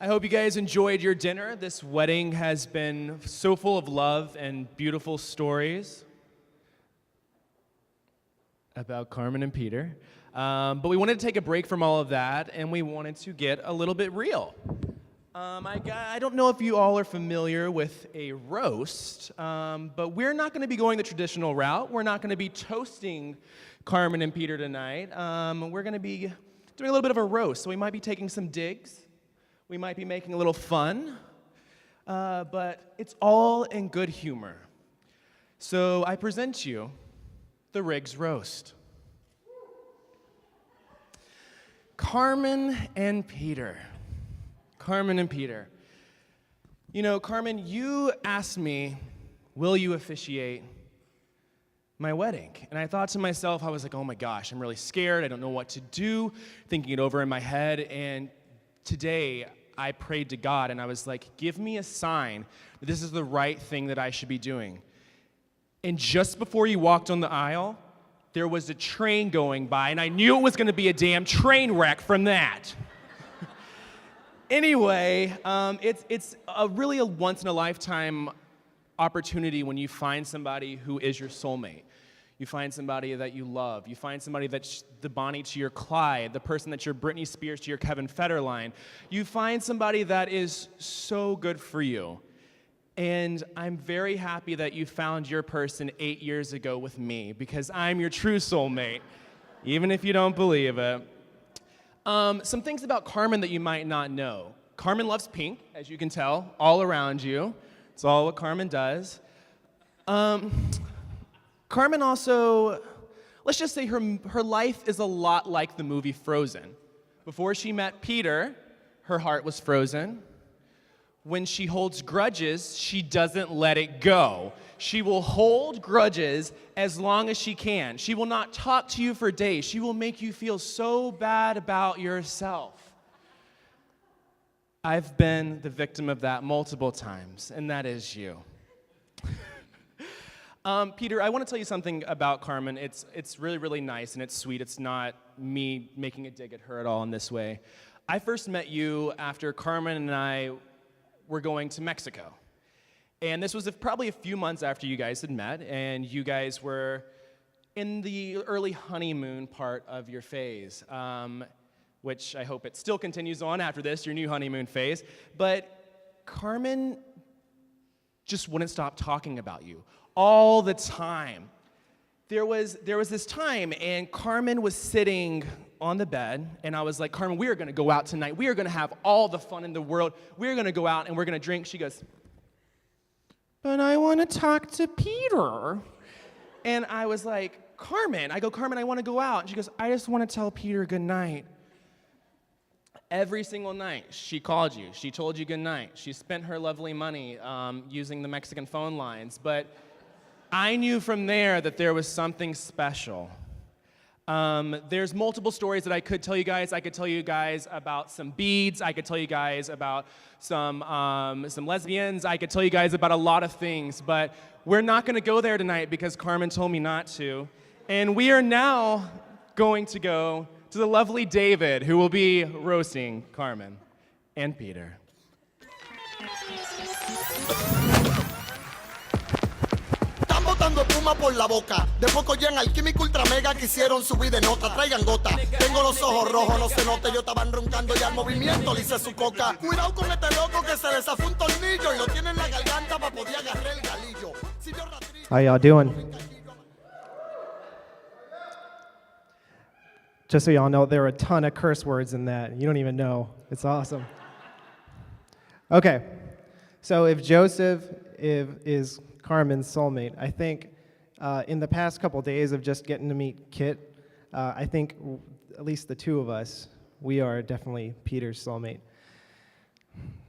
I hope you guys enjoyed your dinner. This wedding has been so full of love and beautiful stories about Carmen and Peter. But we wanted to take a break from all of that, and we wanted to get a little bit real. I don't know if you all are familiar with a roast, but we're not going to be going the traditional route. We're not going to be toasting Carmen and Peter tonight. We're going to be doing a little bit of a roast, so we might be taking some digs. We might be making a little fun, but it's all in good humor. So I present you the Riggs Roast. Carmen and Peter. Carmen and Peter. You know, Carmen, you asked me, will you officiate my wedding? And I thought to myself, I was like, oh my gosh, I'm really scared. I don't know what to do, thinking it over in my head. And today, I prayed to God, and I was like, give me a sign that this is the right thing that I should be doing. And just before you walked on the aisle, there was a train going by, and I knew it was going to be a damn train wreck from that. Anyway, it's really a once-in-a-lifetime opportunity when you find somebody who is your soulmate. You find somebody that you love. You find somebody that's the Bonnie to your Clyde, the person that's your Britney Spears to your Kevin Federline. You find somebody that is so good for you. And I'm very happy that you found your person 8 years ago with me, because I'm your true soulmate, even if you don't believe it. Some things about Carmen that you might not know. Carmen loves pink, as you can tell, all around you. It's all what Carmen does. Carmen also, let's just say her life is a lot like the movie Frozen. Before she met Peter, her heart was frozen. When she holds grudges, she doesn't let it go. She will hold grudges as long as she can. She will not talk to you for days. She will make you feel so bad about yourself. I've been the victim of that multiple times, and that is you. Peter, I want to tell you something about Carmen. It's really, really nice, and it's sweet. It's not me making a dig at her at all in this way. I first met you after Carmen and I were going to Mexico. And this was probably a few months after you guys had met, and you guys were in the early honeymoon part of your phase, which I hope it still continues on after this, your new honeymoon phase. But Carmen just wouldn't stop talking about you all the time. There was this time, and Carmen was sitting on the bed, and I was like, Carmen, we are going to go out tonight. We are going to have all the fun in the world. We're going to go out, and we're going to drink. She goes, but I want to talk to Peter. And I was like, Carmen, I want to go out. And she goes, I just want to tell Peter good night. Every single night, she called you. She told you good night. She spent her lovely money using the Mexican phone lines. But I knew from there that there was something special. There's multiple stories that I could tell you guys. I could tell you guys about some beads. I could tell you guys about some lesbians. I could tell you guys about a lot of things. But we're not going to go there tonight because Carmen told me not to. And we are now going to go to the lovely David, who will be roasting Carmen and Peter. Botando espuma por la boca. De poco llegan al químico ultra mega que hicieron subir de nota. Traigan gota. Tengo los ojos rojos, no se nota. Yo estaban roncando y al movimiento le hice su coca. Cuidado con este loco que se le zafó un tornillo y lo tiene en la garganta para poder agarrar el galillo. How y'all doing? Just so y'all know, there are a ton of curse words in that. You don't even know. It's awesome. Okay, so if Joseph is Carmen's soulmate, I think in the past couple days of just getting to meet Kit, I think at least the two of us, we are definitely Peter's soulmate.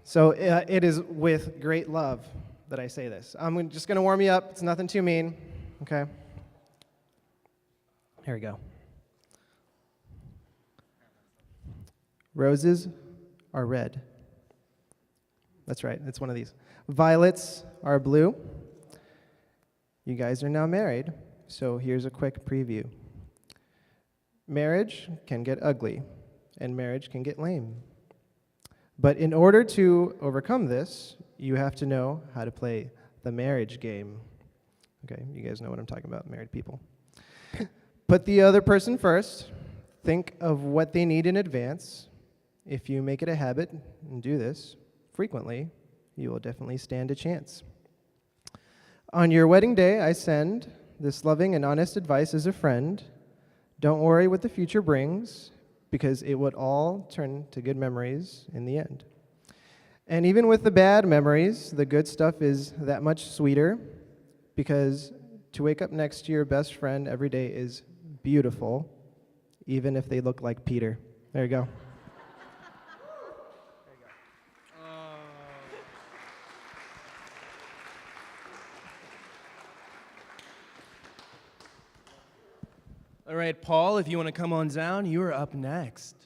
So it is with great love that I say this. I'm just going to warm you up. It's nothing too mean, okay? Here we go. Roses are red. That's right, it's one of these. Violets are blue. You guys are now married, so here's a quick preview. Marriage can get ugly, and marriage can get lame. But in order to overcome this, you have to know how to play the marriage game. Okay, you guys know what I'm talking about, married people. Put the other person first. Think of what they need in advance. If you make it a habit and do this frequently, you will definitely stand a chance. On your wedding day, I send this loving and honest advice as a friend. Don't worry what the future brings, because it would all turn to good memories in the end. And even with the bad memories, the good stuff is that much sweeter, because to wake up next to your best friend every day is beautiful, even if they look like Peter. There you go. All right, Paul, if you want to come on down, you are up next.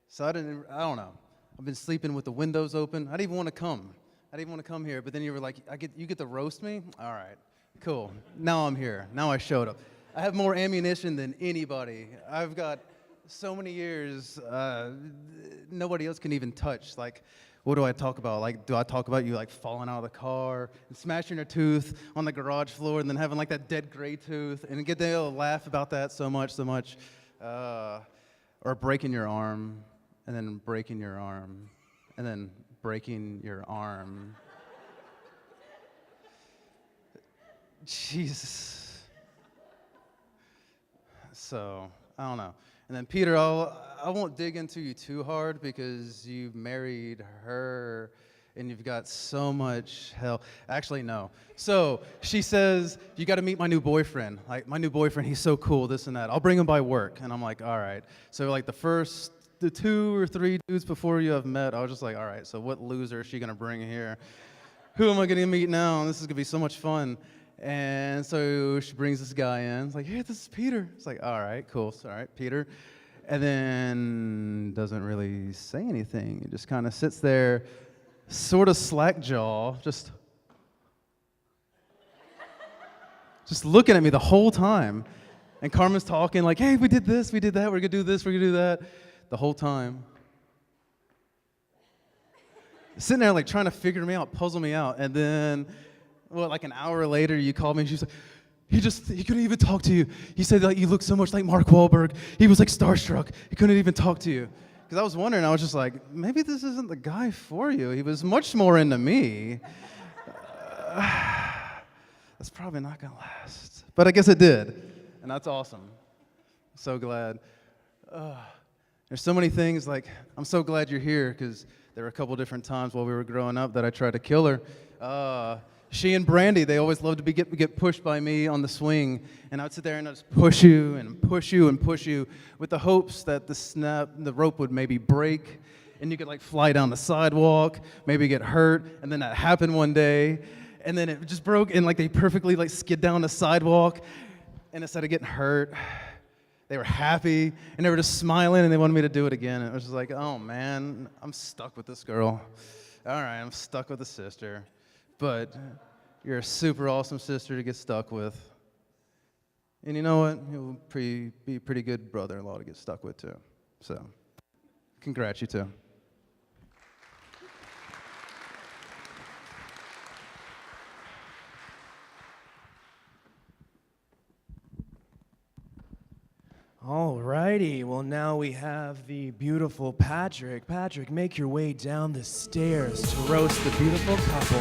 So I don't know. I've been sleeping with the windows open. I didn't even want to come. I didn't want to come here, but then you were like, you get to roast me? All right, cool. Now I'm here. Now I showed up. I have more ammunition than anybody. I've got so many years nobody else can even touch. Like, what do I talk about? Like, do I talk about you like falling out of the car and smashing your tooth on the garage floor and then having like that dead gray tooth and get them to laugh about that so much, or breaking your arm. And then breaking your arm, and then breaking your arm. Jesus. So, I don't know. And then Peter, I won't dig into you too hard because you married her and you've got so much hell. Actually, no. So she says, you got to meet my new boyfriend. Like, my new boyfriend, he's so cool, this and that. I'll bring him by work. And I'm like, all right. So like the 2 or 3 dudes before you have met, I was just like, all right, so what loser is she going to bring here? Who am I going to meet now? This is going to be so much fun. And so she brings this guy in. It's like, hey, this is Peter. It's like, all right, cool. All right, Peter. And then doesn't really say anything. He just kind of sits there, sort of slack jaw, just looking at me the whole time. And Carmen's talking like, hey, we did this, we did that, we're going to do this, we're going to do that. The whole time. Sitting there like trying to figure me out, puzzle me out. And then, like an hour later, you called me and she's like, he couldn't even talk to you. He said like you look so much like Mark Wahlberg. He was like starstruck. He couldn't even talk to you. Because I was wondering, I was just like, maybe this isn't the guy for you. He was much more into me. That's probably not going to last. But I guess it did. And that's awesome. I'm so glad. There's so many things, like, I'm so glad you're here, because there were a couple different times while we were growing up that I tried to kill her. She and Brandy, they always loved to get pushed by me on the swing, and I would sit there and I'd just push you and push you and push you with the hopes that the rope would maybe break, and you could, like, fly down the sidewalk, maybe get hurt, and then that happened one day, and then it just broke, and, like, they perfectly, like, skid down the sidewalk, and instead of getting hurt, they were happy, and they were just smiling, and they wanted me to do it again. And it was just like, oh, man, I'm stuck with this girl. All right, I'm stuck with a sister. But you're a super awesome sister to get stuck with. And you know what? You'll be a pretty good brother-in-law to get stuck with, too. So, congrats, you two. All righty, well now we have the beautiful Patrick. Patrick, make your way down the stairs to roast the beautiful couple.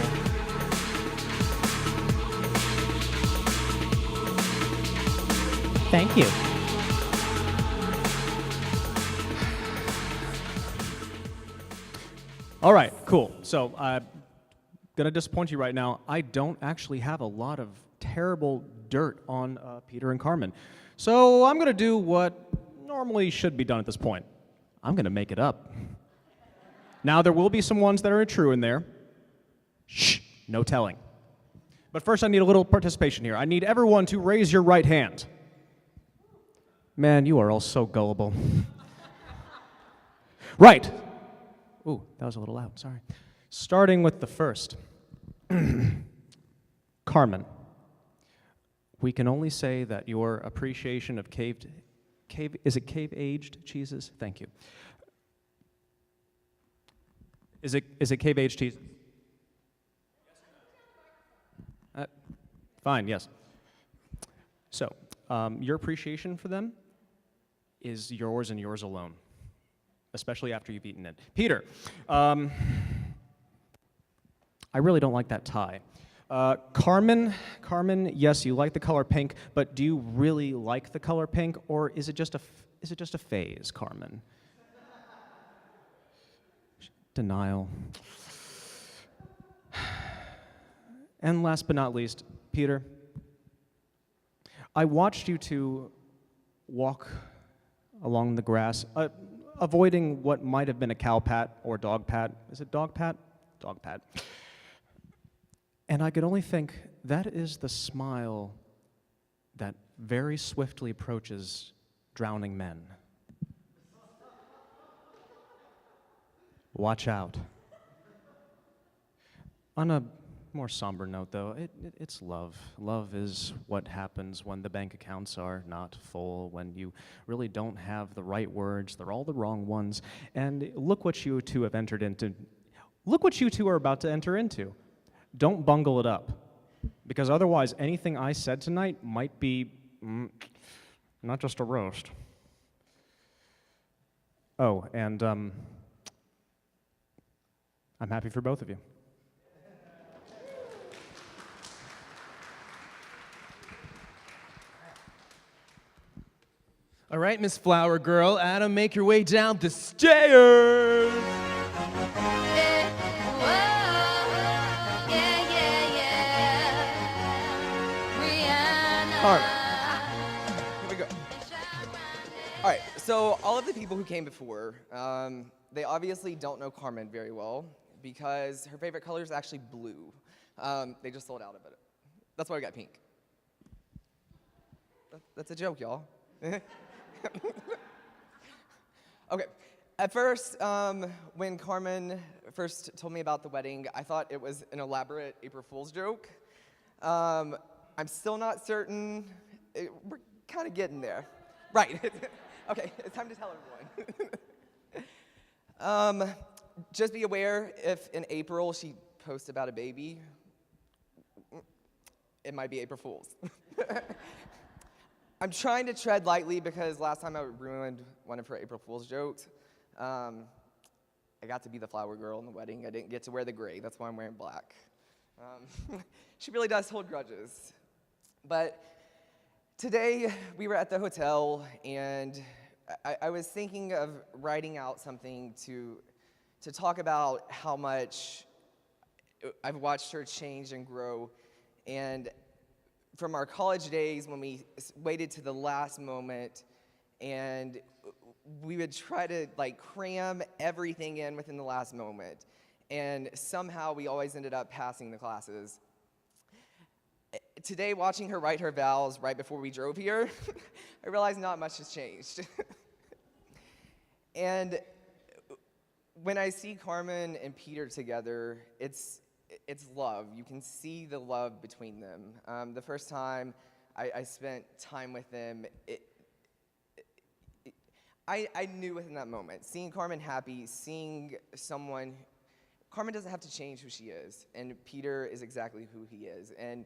Thank you. All right, cool. So I'm going to disappoint you right now. I don't actually have a lot of terrible dirt on Peter and Carmen. So I'm going to do what normally should be done at this point. I'm going to make it up. Now, there will be some ones that are true in there. Shh, no telling. But first, I need a little participation here. I need everyone to raise your right hand. Man, you are all so gullible. Right. Ooh, that was a little loud, sorry. Starting with the first. Carmen, we can only say that your appreciation of cave-aged cheeses? Thank you. Is it cave-aged cheese? Fine, yes. So, your appreciation for them is yours and yours alone, especially after you've eaten it. Peter, I really don't like that tie. Carmen, yes, you like the color pink, but do you really like the color pink, or is it just a phase, Carmen? Denial. And last but not least, Peter, I watched you two walk along the grass, avoiding what might have been a cow pat or dog pat. Is it dog pat? Dog pat. And I could only think, that is the smile that very swiftly approaches drowning men. Watch out. On a more somber note, though, it's love. Love is what happens when the bank accounts are not full, when you really don't have the right words, they're all the wrong ones. And look what you two have entered into. Look what you two are about to enter into. Don't bungle it up, because otherwise anything I said tonight might be not just a roast. Oh, and I'm happy for both of you. All right, Miss Flower Girl, Adam, make your way down the stairs. Carmen. Here we go. All right, so all of the people who came before, they obviously don't know Carmen very well because her favorite color is actually blue. They just sold out of it. That's why we got pink. That's a joke, y'all. Okay, at first, when Carmen first told me about the wedding, I thought it was an elaborate April Fool's joke. I'm still not certain. We're kind of getting there. Right. Okay, it's time to tell everyone. Just be aware, if in April she posts about a baby, it might be April Fool's. I'm trying to tread lightly because last time I ruined one of her April Fool's jokes. I got to be the flower girl in the wedding. I didn't get to wear the gray. That's why I'm wearing black. She really does hold grudges. But today we were at the hotel, and I was thinking of writing out something to talk about how much I've watched her change and grow. And from our college days, when we waited to the last moment, and we would try to cram everything in within the last moment, and somehow we always ended up passing the classes. Today, watching her write her vows right before we drove here, I realized not much has changed. And when I see Carmen and Peter together, it's love. You can see the love between them. The first time I spent time with them, I knew within that moment, seeing Carmen happy, seeing someone, Carmen doesn't have to change who she is, and Peter is exactly who he is. And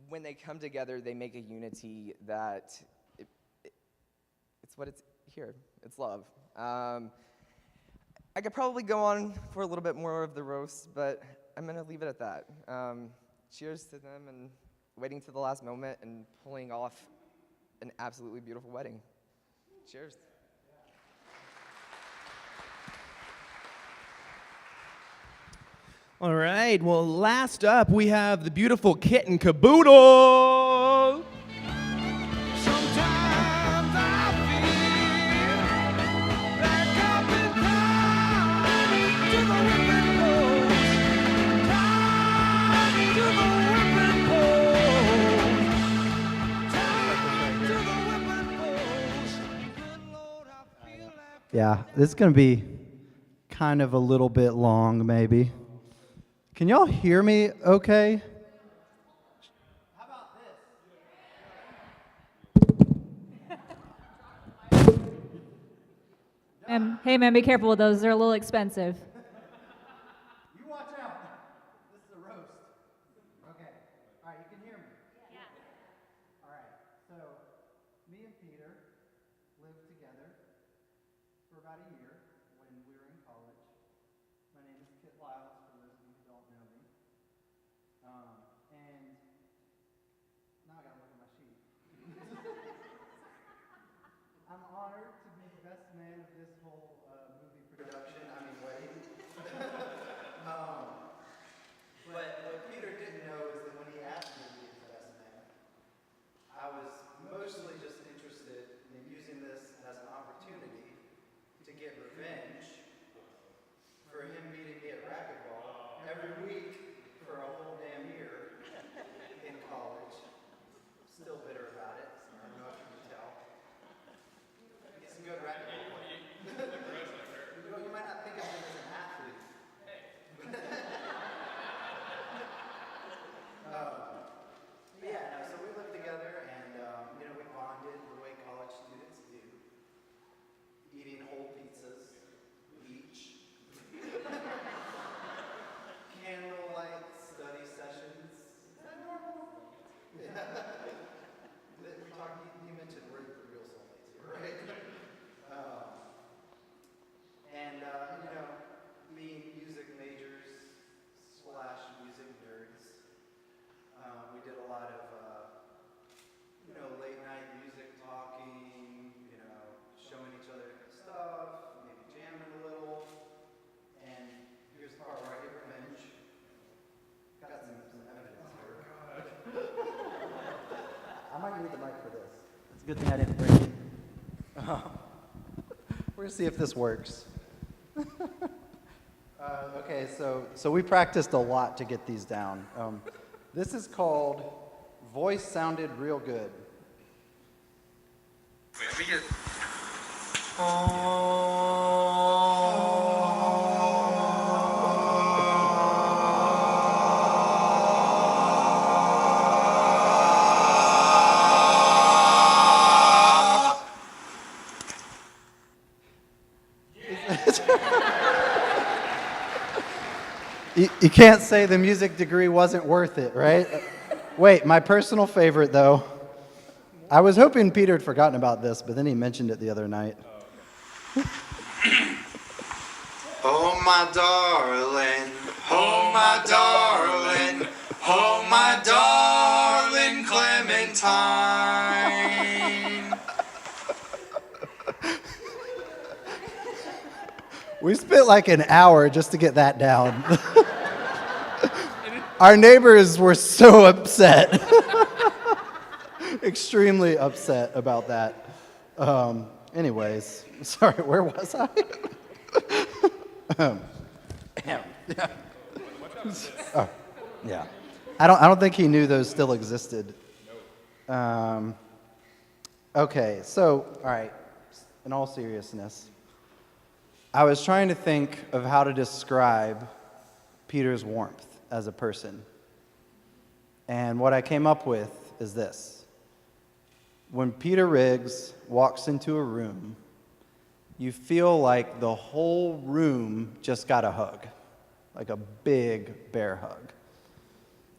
when they come together, they make a unity that, it's what it's here, it's love. I could probably go on for a little bit more of the roast, but I'm gonna leave it at that. Cheers to them and waiting to the last moment and pulling off an absolutely beautiful wedding. Cheers. All right, well, last up, we have the beautiful Kitten Caboodle. Sometimes I feel like I've been tied to the whipping post, tied to the whipping Yeah, this is going to be kind of a little bit long, maybe. Can y'all hear me okay? Hey man, be careful with those. They're a little expensive. You watch out. This is a roast. Okay. All right, you can hear me? Yeah. All right. So, me and Peter lived together for about a year when we were in college. My name is Kit Lyles, for those of you who don't know me. And now I gotta look at my sheet. I'm honored to be the best man of this whole movie production. I mean, wedding. But what Peter didn't know is that when he asked me to be his best man, I was mostly just interested in using this as an opportunity to get revenge for him beating me at racquetball every week for a whole damn year in college. Still bitter about it. I don't know if you can tell. He's a good racquetball player. You might not think of him as an athlete. Yeah, no, so we lived together and, we bonded the way college students do. Eating whole pizzas each. Candlelight study sessions. Is that normal? Yeah. You mentioned we're the real soulmates here, right? Being music majors / music nerds, we did a lot of, late night music talking, showing each other different stuff, maybe jamming a little. And here's the part where I get revenge. Got some evidence here. I might need the mic for this. It's a good thing I didn't bring it. We're gonna see if this works. Okay, so we practiced a lot to get these down. This is called Voice Sounded Real Good. We get You can't say the music degree wasn't worth it, right? Wait, my personal favorite, though. I was hoping Peter had forgotten about this, but then he mentioned it the other night. oh my darling, oh my darling, oh my darling Clementine. We spent like an hour just to get that down. Our neighbors were so upset. Extremely upset about that. Anyways, sorry, where was I? Oh, yeah. I don't think he knew those still existed. Okay, so, all right, in all seriousness, I was trying to think of how to describe Peter's warmth as a person. And what I came up with is this. When Peter Riggs walks into a room, you feel like the whole room just got a hug, like a big bear hug.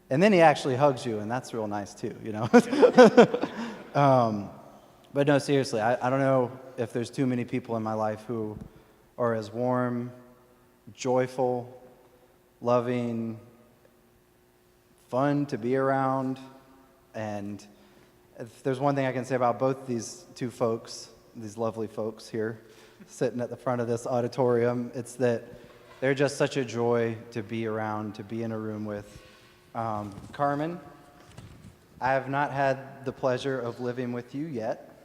And then he actually hugs you, and that's real nice too, But no, seriously, I don't know if there's too many people in my life who are as warm, joyful, loving, fun to be around. And if there's one thing I can say about both these two folks, these lovely folks here sitting at the front of this auditorium, it's that they're just such a joy to be around, to be in a room with. Carmen, I have not had the pleasure of living with you yet.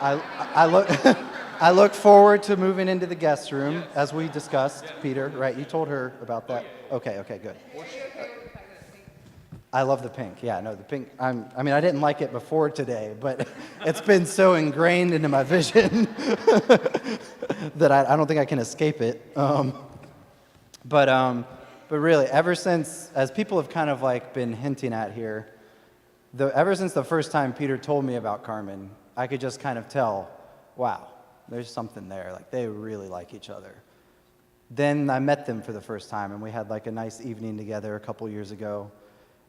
I look forward to moving into the guest room, as we discussed, Peter, right? You told her about that? Okay, good. I love the pink. Yeah, no, the pink. I mean, I didn't like it before today, but it's been so ingrained into my vision that I don't think I can escape it. But really, ever since, as people have kind of like been hinting at here, ever since the first time Peter told me about Carmen, I could just kind of tell, wow, there's something there. Like, they really like each other. Then I met them for the first time, and we had like a nice evening together a couple years ago.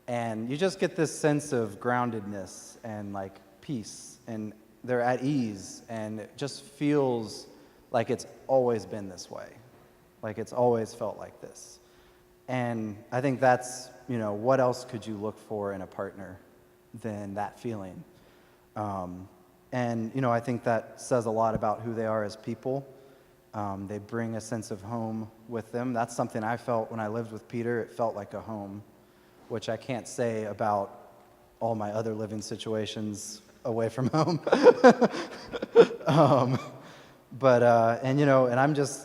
And you just get this sense of groundedness and like peace, and they're at ease, and it just feels like it's always been this way. Like it's always felt like this. And I think that's, what else could you look for in a partner than that feeling? And I think that says a lot about who they are as people. They bring a sense of home with them. That's something I felt when I lived with Peter. It felt like a home, which I can't say about all my other living situations away from home.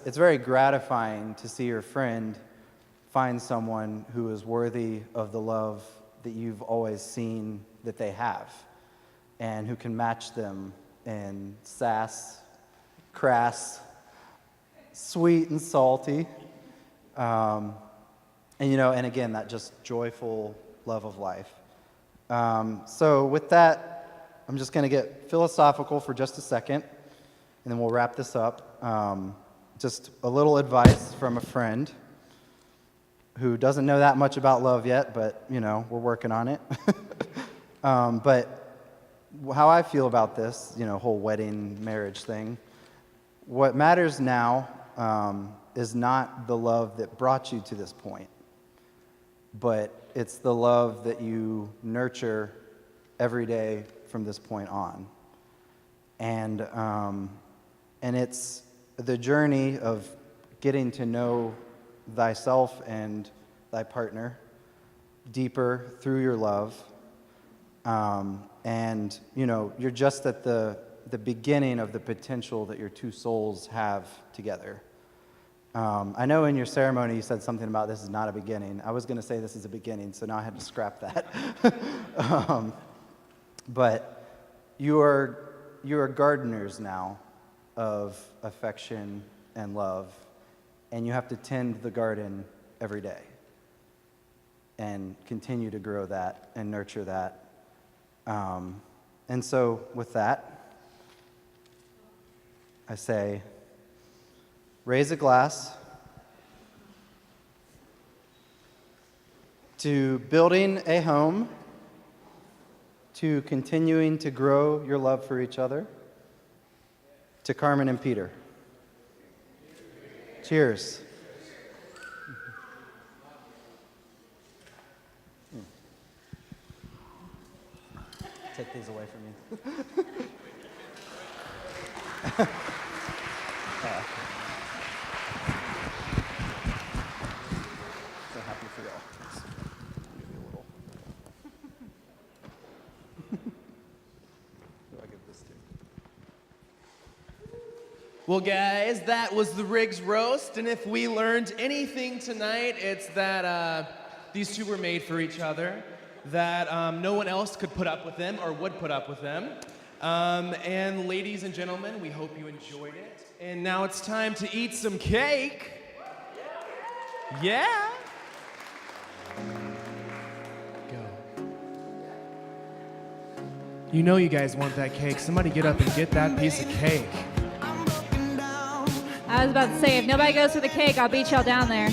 It's very gratifying to see your friend find someone who is worthy of the love that you've always seen that they have, and who can match them in sass, crass, sweet and salty, and again, that just joyful love of life. So with that, I'm just going to get philosophical for just a second, and then we'll wrap this up. Just a little advice from a friend who doesn't know that much about love yet, but, we're working on it. But how I feel about this, whole wedding, marriage thing, what matters now is not the love that brought you to this point, but it's the love that you nurture every day from this point on. And it's the journey of getting to know thyself and thy partner deeper through your love. You're just at the beginning of the potential that your two souls have together. I know in your ceremony you said something about this is not a beginning. I was going to say this is a beginning, so now I had to scrap that. But you are gardeners now of affection and love, and you have to tend the garden every day and continue to grow that and nurture that. And so with that, I say, raise a glass to building a home, to continuing to grow your love for each other, to Carmen and Peter. Cheers. Take these away from me. So happy for y'all. Give me a little. Who do I give this to? Well, guys, that was the Riggs Roast, and if we learned anything tonight, it's that these two were made for each other, that no one else could put up with them or would put up with them. And ladies and gentlemen, we hope you enjoyed it. And now it's time to eat some cake. Yeah. Go. You know you guys want that cake. Somebody get up and get that piece of cake. I was about to say, if nobody goes for the cake, I'll beat y'all down there.